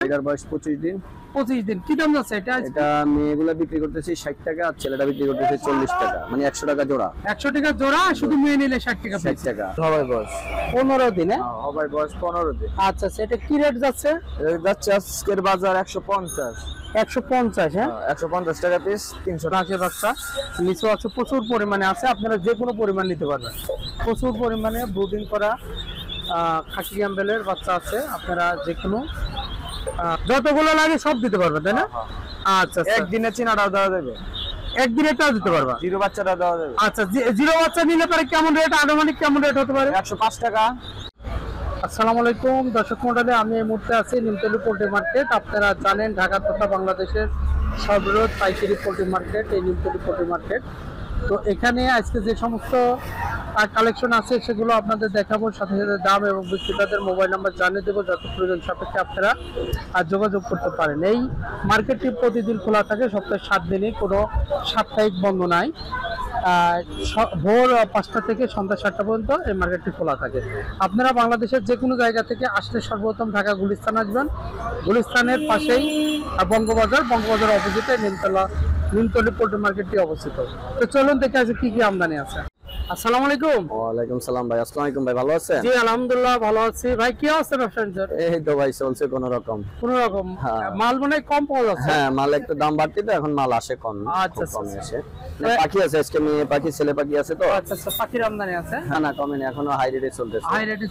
এটার বয়স 25 দিন। 25 দিন। কি দাম যাচ্ছে এটা? এটা মেয়েগুলা বিক্রি করতেছি 60 টাকা আর ছেলেটা বিক্রি করতেছি 40 টাকা, মানে 100 টাকা জোড়া। 100 টাকা জোড়া, শুধু মেয়ে নিলে 60 টাকা। 60 টাকা। সবাই বয়স 15 দিনে। সবাই বয়স 15 দিন। আচ্ছা, সেটা কি রেট যাচ্ছে? এটা যাচ্ছে আজকের বাজার 150। 150, হ্যাঁ 150 টাকা পিস, 300 টাকা। হাঁসের বাচ্চা নিচে আছে, প্রচুর পরিমাণে আছে, আপনারা যে কোনো পরিমাণ নিতে পারবেন। প্রচুর পরিমাণে ব্রুডিং করা খাকি ক্যাম্বেলের বাচ্চা আছে, আপনারা যে কোনো যতগুলো লাগে সব দিতে পারবেন, তাই না? আচ্ছা, একদিনে চিনাটাও দেওয়া যাবে, একদিনেরটাও দিতে পারবা, জিরো বাচ্চাটা দেওয়া যাবে। আচ্ছা, জিরো বাচ্চা নিলে পরে কেমন রেট, আনুমানিক কেমন রেট হতে পারে? 105 টাকা। আসসালামু আলাইকুম দর্শক মণ্ডলী, আমি এই মুহূর্তে আছি নিমতলী পোল্ট্রি মার্কেট। আপনারা জানেন ঢাকা তথা বাংলাদেশের সর্ববৃহৎ পাইকারি পোল্ট্রি মার্কেট এই নিমতলী পোল্ট্রি মার্কেট। তো এখানে আজকে যে সমস্ত কালেকশন আছে সেগুলো আপনাদের দেখাবো, সাথে সাথে দাম এবং বিক্রেতাদের মোবাইল নাম্বার জানিয়ে দেবো, যত প্রয়োজন সাপেক্ষে আপনারা যোগাযোগ করতে পারেন। এই মার্কেটটি প্রতিদিন খোলা থাকে, সপ্তাহে 7 দিনই, কোনো সাপ্তাহিক বন্ধ নাই। ভোর 5টা থেকে সন্ধ্যা 7টা পর্যন্ত এই মার্কেটটি খোলা থাকে। আপনারা বাংলাদেশের যে কোনো জায়গা থেকে আসলে সর্বপ্রথম ঢাকা গুলিস্তান আসবেন। গুলিস্তানের পাশেই বঙ্গবাজার অপোজিটে নিমতলী পোল্ট্রি মার্কেটটি অবস্থিত। তো চলুন দেখে আছে কি কি আমদানি আছে। আসসালামু আলাইকুম। ওয়ালাইকুম সালাম ভাই। আসসালামু আলাইকুম ভাই, ভালো আছেন? জি আলহামদুলিল্লাহ ভালো আছি। ভাই কি অবস্থা ব্যবসা? এই তো ভাই চলছে কোন রকম। মাল মনে কম পাওয়া যাচ্ছে। হ্যাঁ, মাল একটু দাম বাড়তি তো এখন মাল আসে কম। আচ্ছা, কম আসে। পাখি আছে আজকে, মেয়ে পাখি ছেলে পাখি আছে তো। আচ্ছা, পাখির আমদানি আছে। হ্যাঁ না, কমে না, এখনো হাই রেটে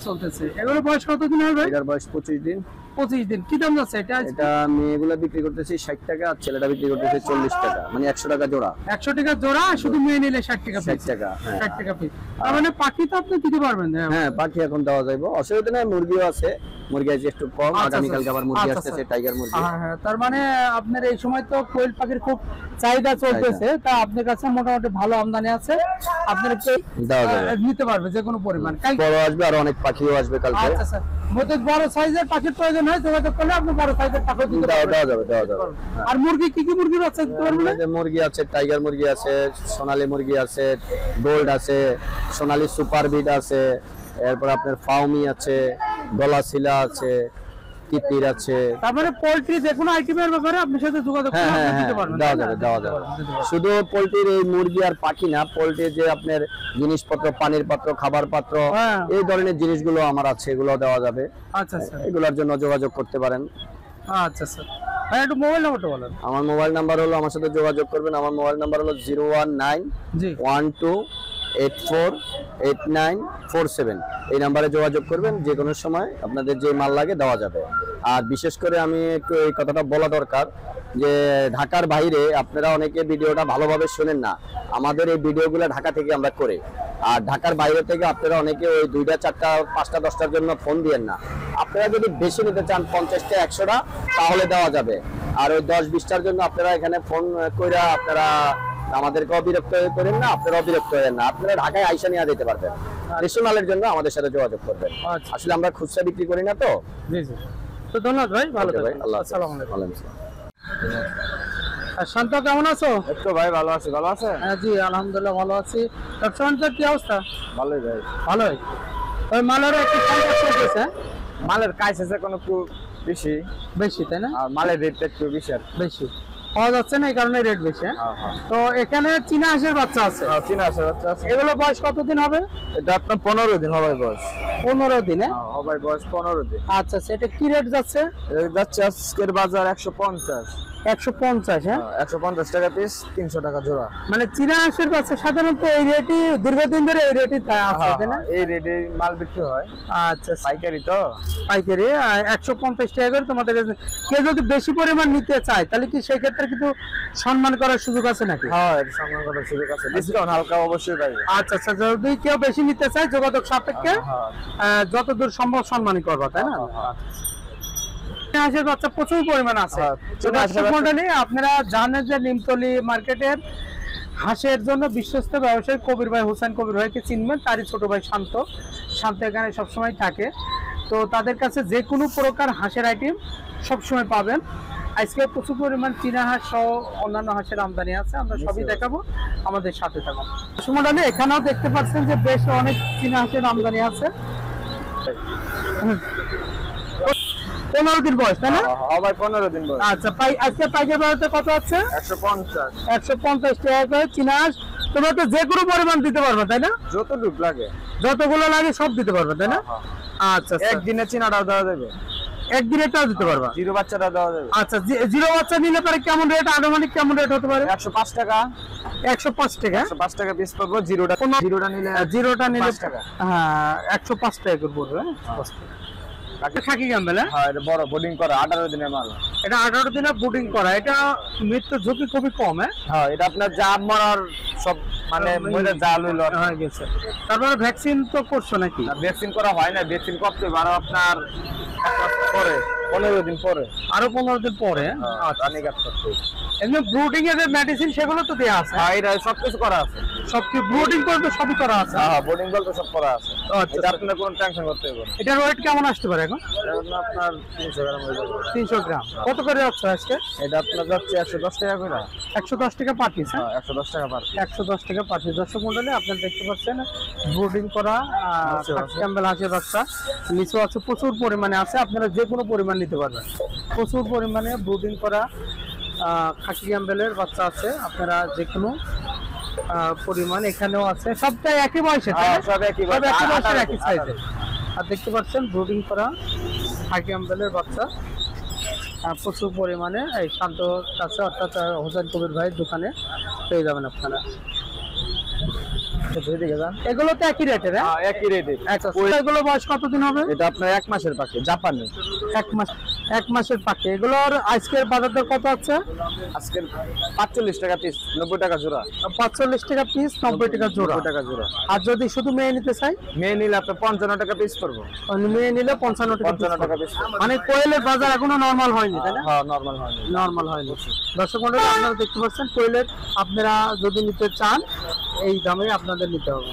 চলতেছে। এগুলো বয়স কতদিন হবে? এটার বয়স 25 দিন। 25 দিন। কি দাম যাচ্ছে এটা? এটা মেয়েগুলা বিক্রি করতেছি 60 টাকা আর ছেলেটা বিক্রি করতেছি 40 টাকা, মানে 100 টাকা জোড়া। 100 টাকা জোড়া, শুধু মেয়ে নিলে 60 টাকা। 60 টাকা, 60 টাকা পিস। তার মানে পাখি তো আপনি দিতে পারবেন? হ্যাঁ, পাখি এখন দেওয়া যাবে, অসুবিধা নেই। মুরগিও আছে, মুরগি আছে একটু কম। আগামী কালকে আবার মুরগি আসছে, টাইগার মুরগি। হ্যাঁ, তার মানে আপনার এই সময় তো কোয়েল পাখির খুব চাহিদা চলতেছে, তা আপনার কাছে মোটামুটি ভালো আমদানি আছে, আপনারা নিতে পারবে যে কোনো পরিমাণ। বড় আসবে আর অনেক পাখিও আসবে কালকে। আচ্ছা স্যার, মধ্যে বড় সাইজের পাখির প্রয়োজন হয় যোগাযোগ করলে আপনি বড় সাইজের পাখি দিতে পারবেন। দেওয়া যাবে। আর মুরগি কি মুরগির বাচ্চা দিতে পারবেন? মুরগি আছে, টাইগার মুরগি আছে, সোনালী মুরগি আছে, গোল্ড আছে, সোনালী সুপার বিট আছে, এরপর আপনার ফাউমি আছে, গলাশিলা আছে, তিতির আছে। তারপরে পোল্ট্রি যে কোনো আইটেমের ব্যাপারে আপনার সাথে যোগাযোগ করে আপনি দিতে পারবেন। দেওয়া যাবে। শুধু পোল্ট্রির এই মুরগি আর পাখি না, পোল্ট্রির যে আপনার জিনিসপত্র, পানির পাত্র, খাবার পাত্র, এই ধরনের জিনিসগুলো আমার আছে, এগুলো দেওয়া যাবে। আচ্ছা স্যার, এগুলোর জন্য যোগাযোগ করতে পারেন। আচ্ছা স্যার, ভাই একটু মোবাইল নাম্বারটা বলেন। আমার মোবাইল নাম্বার হলো, আমার সাথে যোগাযোগ করবেন, আমার মোবাইল নাম্বার হলো 01912848947। এই নাম্বারে যোগাযোগ করবেন, যে কোনো সময় আপনাদের যে মাল লাগে দেওয়া যাবে। আর বিশেষ করে আমি একটু এই কথাটা বলা দরকার যে ঢাকার বাইরে আপনারা অনেকে ভিডিওটা ভালোভাবে শোনেন না। আমাদের এই ভিডিওগুলো ঢাকা থেকে আমরা করি, আর ঢাকার বাইরে থেকে আপনারা অনেকে ওই 2টা 4টা 5টা 10টার জন্য ফোন দিয়েন না। আপনারা যদি বেশি নিতে চান 50টা 100টা তাহলে দেওয়া যাবে। আর ওই 10-20টার জন্য আপনারা এখানে ফোন কইরা আপনারা আমাদেরকে অবিরক্ত করেন না, আপনারা অবিরক্ত হবেন না। আপনারা ঢাকায় আইসা নিয়ে যেতে পারবেন। বেশি মালের জন্য আমাদের সাথে যোগাযোগ করবেন। আসলে আমরা খুচরা বিক্রি করি না তো। জি জি, তো ধন্যবাদ ভাই, ভালো থাকবেন। আল্লাহ, আসসালামু আলাইকুম। আর শান্ত কেমন আছো? একটু ভাই ভালো আছি, ভালো আছে? হ্যাঁ জি আলহামদুলিল্লাহ ভালো আছি। ব্যবসার কি অবস্থা? ভালোই ভাই, ভালোই। ওই মালের একটু কন্ট্যাক্ট চলতেছে, মালের কাজ আছে কোনো একটু বেশি তাই না? আর মালের রেটটা একটু বেশি পাওয়া যাচ্ছে না, এই কারণে রেট বেশি। তো এখানে চীনা হাঁসের বাচ্চা আছে। চীনা হাঁসের বাচ্চা আছে। এগুলো বয়স কতদিন হবে? এটা আপনার 15 দিন হবে বয়স। 15 দিনে হবে বয়স, 15 দিন। আচ্ছা, সেটা কি রেট যাচ্ছে? যাচ্ছে আজকের বাজার 150। 150, হ্যাঁ 150 টাকা পিস, 300 টাকা জোড়া। মানে চীনা হাঁসের বাচ্চা সাধারণত এই রেটই দীর্ঘদিন ধরে এই রেটই আছে, তাই না? এই রেটে মাল বিক্রি হয়। আচ্ছা, পাইকারি তো, পাইকারি 150 টাকা করে তোমাদের কাছে। কেউ যদি বেশি পরিমাণ নিতে চায় তাহলে কি সেই ক্ষেত্রে কিন্তু সম্মান করার সুযোগ আছে নাকি? হ্যাঁ, সম্মান করার সুযোগ আছে, ডিসকাউন্ট হালকা অবশ্যই পাবে। আচ্ছা, যদি কেউ বেশি নিতে চায় যোগাযোগ সাপেক্ষে যতদূর সম্ভব সম্মানই করবা, তাই না? হাঁসের বাচ্চা প্রচুর পরিমাণ আছে। আপনারা জানেন যে নিমতলী মার্কেটের হাঁসের জন্য বিশ্বস্ত ব্যবসায়ী কবির ভাই, হোসেন কবির ভাইকে চিনবেন, তারই ছোট ভাই শান্ত এখানে সবসময় থাকে। তো তাদের কাছে যে কোনো প্রকার হাঁসের আইটেম সবসময় পাবেন। আজকে প্রচুর পরিমাণ চীনা হাঁস সহ অন্যান্য হাঁসের আমদানি আছে, আমরা সবই দেখাবো, আমাদের সাথে থাকুন। সুমডালি এখানেও দেখতে পাচ্ছেন যে বেশ অনেক চীনা হাঁসের আমদানি আছে। 15 দিন বয়স তাই না? হ্যাঁ ভাই 15 দিন বয়স। আচ্ছা আজকে পাইকারি বাজারে কত আছে? 150 150 টাকা করে চিনাস। তোমরা তো যে কোনো পরিমাণ দিতে পারবে তাই না? যতটুকু লাগে যতগুলো লাগে সব দিতে পারবে তাই না? আচ্ছা আচ্ছা। একদিনে চিনাটাও দেওয়া যাবে, একদিনেরটাও দিতে পারবা? জিরো বাচ্চাটা দেওয়া যাবে। আচ্ছা জিরো বাচ্চা নিলে পরে কেমন রেট, আনুমানিক কেমন রেট হতে পারে? 105 টাকা। 105 টাকা। 105 টাকা পিস পড়বে। জিরোটা নিলে জিরোটা নিলে 5 টাকা। হ্যাঁ 105 টাকা করে পড়বে। খাকি ক্যাম্বেল, হ্যাঁ এটা বড় বোর্ডিং করা 18 দিনের মাল। এটা 18 দিনে বুডিং করা, এটা মৃত্যুর ঝুঁকি খুবই কম। হ্যাঁ এটা আপনার জাব মারার সব মানে মইরা জাল হইল হয়ে গেছে। তারপরে ভ্যাকসিন তো করছো নাকি? ভ্যাকসিন করা হয় না, ভ্যাকসিন করতে পারো আপনার পরে 15 দিন পরে, আরো 15 দিন পরে। আচ্ছা নিগাত করতে। এমনি ব্রুডিং এর যে মেডিসিন সেগুলো তো দেয়া আছে? হ্যাঁ এটা সব কিছু করা আছে, সব কি ব্রুডিং করতে সবই করা আছে? হ্যাঁ বোর্ডিং বলতে সব করা আছে। আচ্ছা এটা আপনার কোনো টেনশন করতে হবে না। এটার ওয়েট কেমন আসতে পারে এখন? এটা আপনার 300 গ্রাম হয়ে যাবে। 300 গ্রাম। কত করে যাচ্ছে আজকে? এটা আপনার যাচ্ছে 110 টাকা করে। 110 টাকা পার পিস। হ্যাঁ 110 টাকা পার। 110 টাকা পার পিস। দর্শক মণ্ডলী আপনারা দেখতে পাচ্ছেন ব্রুডিং করা ক্যাম্বেল হাঁসের বাচ্চা নিচু আছে, প্রচুর পরিমাণে আছে, আপনারা যে কোনো পরিমাণ নিতে পারবেন। প্রচুর পরিমাণে ব্রুডিং করা খাকি ক্যাম্বেলের বাচ্চা আছে, আপনারা যে কোনো পরিমাণ এখানেও আছে। সবটাই একই বয়সে, সব একই সব একই বয়সের, একই 18 সাইজে। আর দেখতে পাচ্ছেন ব্রুডিং করা খাকি ক্যাম্বেলের বাচ্চা প্রচুর পরিমাণে এই শান্ত কাছে, অর্থাৎ হোসেন কবির ভাইয়ের দোকানে পেয়ে যাবেন আপনারা। এগুলো তো একই রেটের? হ্যাঁ একই রেটের। আচ্ছা এগুলো বয়স কতদিন হবে? এটা আপনার 1 মাসের পাখি, জাপানি। 1 মাসের পাখি। এগুলোর আজকের বাজার দর কত আছে? আজকের 45 টাকা পিস, 90 টাকা জোড়া। 45 টাকা পিস, 90 টাকা জোড়া। 90 টাকা জোড়া। আর যদি শুধু মেয়ে নিতে চাই? মেয়ে নিলে আপনার 55 টাকা পিস পড়বে। মানে মেয়ে নিলে 55 টাকা পিস। মানে কোয়েলের বাজার এখনো নরমাল হয়নি তাই না? হ্যাঁ নরমাল হয়নি, নরমাল হয়নি। দর্শক মণ্ডলী আপনারা দেখতে পাচ্ছেন কোয়েলের, আপনারা যদি নিতে চান এই দামে আপনাদের নিতে হবে।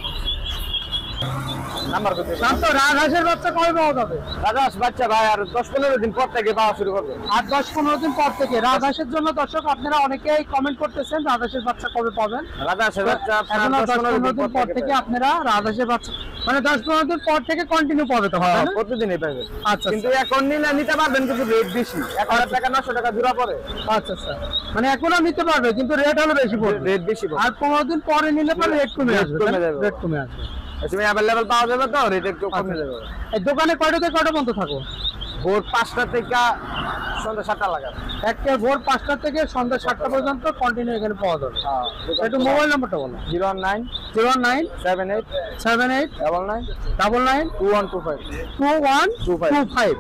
নাম্বার কত? শান্ত রাজহাঁসের বাচ্চা কবে পাওয়া যাবে? রাজহাঁস বাচ্চা ভাই আর 10-15 দিন পর থেকে পাওয়া শুরু করবে। আর 10-15 দিন পর থেকে রাজহাঁসের জন্য দর্শক আপনারা অনেকেই কমেন্ট করতেছেন রাজহাঁসের বাচ্চা কবে পাবেন। রাজহাঁসের বাচ্চা এখন 10-15 দিন পর থেকে আপনারা রাজহাঁসের বাচ্চা মানে 10-15 দিন পর থেকে কন্টিনিউ পাবে তো? হ্যাঁ প্রতিদিনই পাবেন। আচ্ছা কিন্তু এখন নিলে নিতে পারবেন, কিন্তু রেট বেশি। 1000 টাকা 900 টাকা জোড়া পড়ে। আচ্ছা আচ্ছা, মানে এখনো নিতে পারবে কিন্তু রেট হলো বেশি পড়বে। রেট বেশি পড়ে। আর 15 দিন পরে নিলে পরে রেট কমে আসবে। কমে যাবে। রেট কমে আসবে। তুমি अवेलेबल পাওয়া যাবে তো, রেট একটু কমে যাবে। এই দোকানে কয়টা থেকে কয়টা পর্যন্ত থাকো? ভোর 5টা থেকে সন্ধ্যা 7টা লাগা। একটা ভোর 5টা থেকে সন্ধ্যা 7টা পর্যন্ত কন্টিনিউ এখানে পাওয়া যাবে। হ্যাঁ একটু মোবাইল নাম্বারটা বলো। 019 09 78 78 99 99 2125 2125।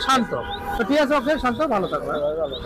শান্ত। তো ঠিক আছে, ওকে শান্ত, ভালো থাকবে। ভালো।